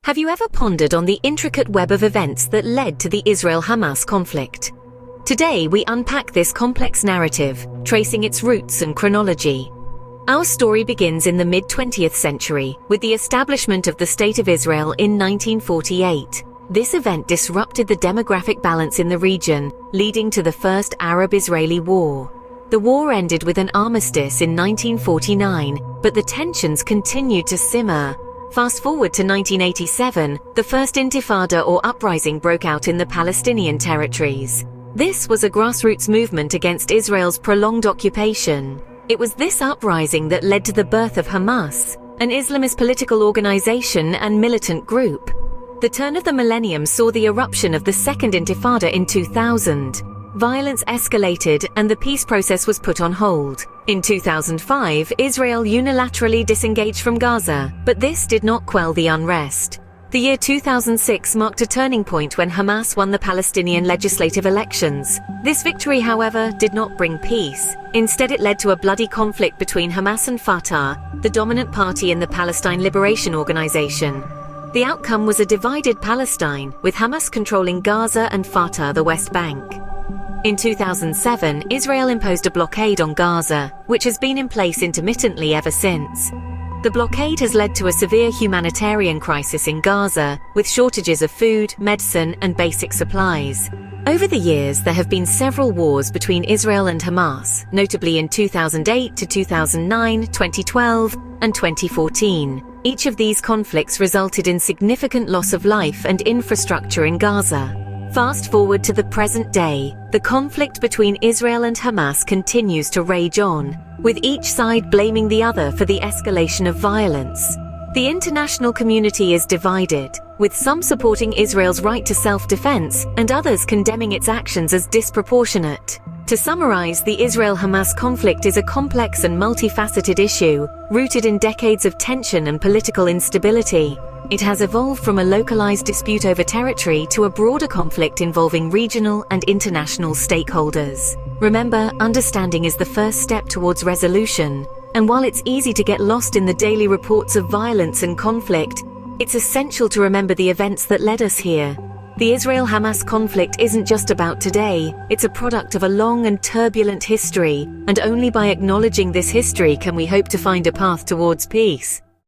Have you ever pondered on the intricate web of events that led to the Israel-Hamas conflict? Today, we unpack this complex narrative, tracing its roots and chronology. Our story begins in the mid-20th century, with the establishment of the State of Israel in 1948. This event disrupted the demographic balance in the region, leading to the First Arab-Israeli War. The war ended with an armistice in 1949, but the tensions continued to simmer. Fast forward to 1987, the First Intifada or uprising broke out in the Palestinian territories. This was a grassroots movement against Israel's prolonged occupation. It was this uprising that led to the birth of Hamas, an Islamist political organization and militant group. The turn of the millennium saw the eruption of the Second Intifada in 2000. Violence escalated and the peace process was put on hold. In 2005, Israel unilaterally disengaged from Gaza, but this did not quell the unrest. The year 2006 marked a turning point when Hamas won the Palestinian legislative elections. This victory, however, did not bring peace. Instead, it led to a bloody conflict between Hamas and Fatah, the dominant party in the Palestine Liberation Organization. The outcome was a divided Palestine, with Hamas controlling Gaza and Fatah the West Bank. In 2007, Israel imposed a blockade on Gaza, which has been in place intermittently ever since. The blockade has led to a severe humanitarian crisis in Gaza, with shortages of food, medicine, and basic supplies. Over the years, there have been several wars between Israel and Hamas, notably in 2008 to 2009, 2012, and 2014. Each of these conflicts resulted in significant loss of life and infrastructure in Gaza. Fast forward to the present day, the conflict between Israel and Hamas continues to rage on, with each side blaming the other for the escalation of violence. The international community is divided, with some supporting Israel's right to self-defense and others condemning its actions as disproportionate. To summarize, the Israel-Hamas conflict is a complex and multifaceted issue, rooted in decades of tension and political instability. It has evolved from a localized dispute over territory to a broader conflict involving regional and international stakeholders. Remember, understanding is the first step towards resolution, and while it's easy to get lost in the daily reports of violence and conflict, it's essential to remember the events that led us here. The Israel-Hamas conflict isn't just about today, it's a product of a long and turbulent history, and only by acknowledging this history can we hope to find a path towards peace.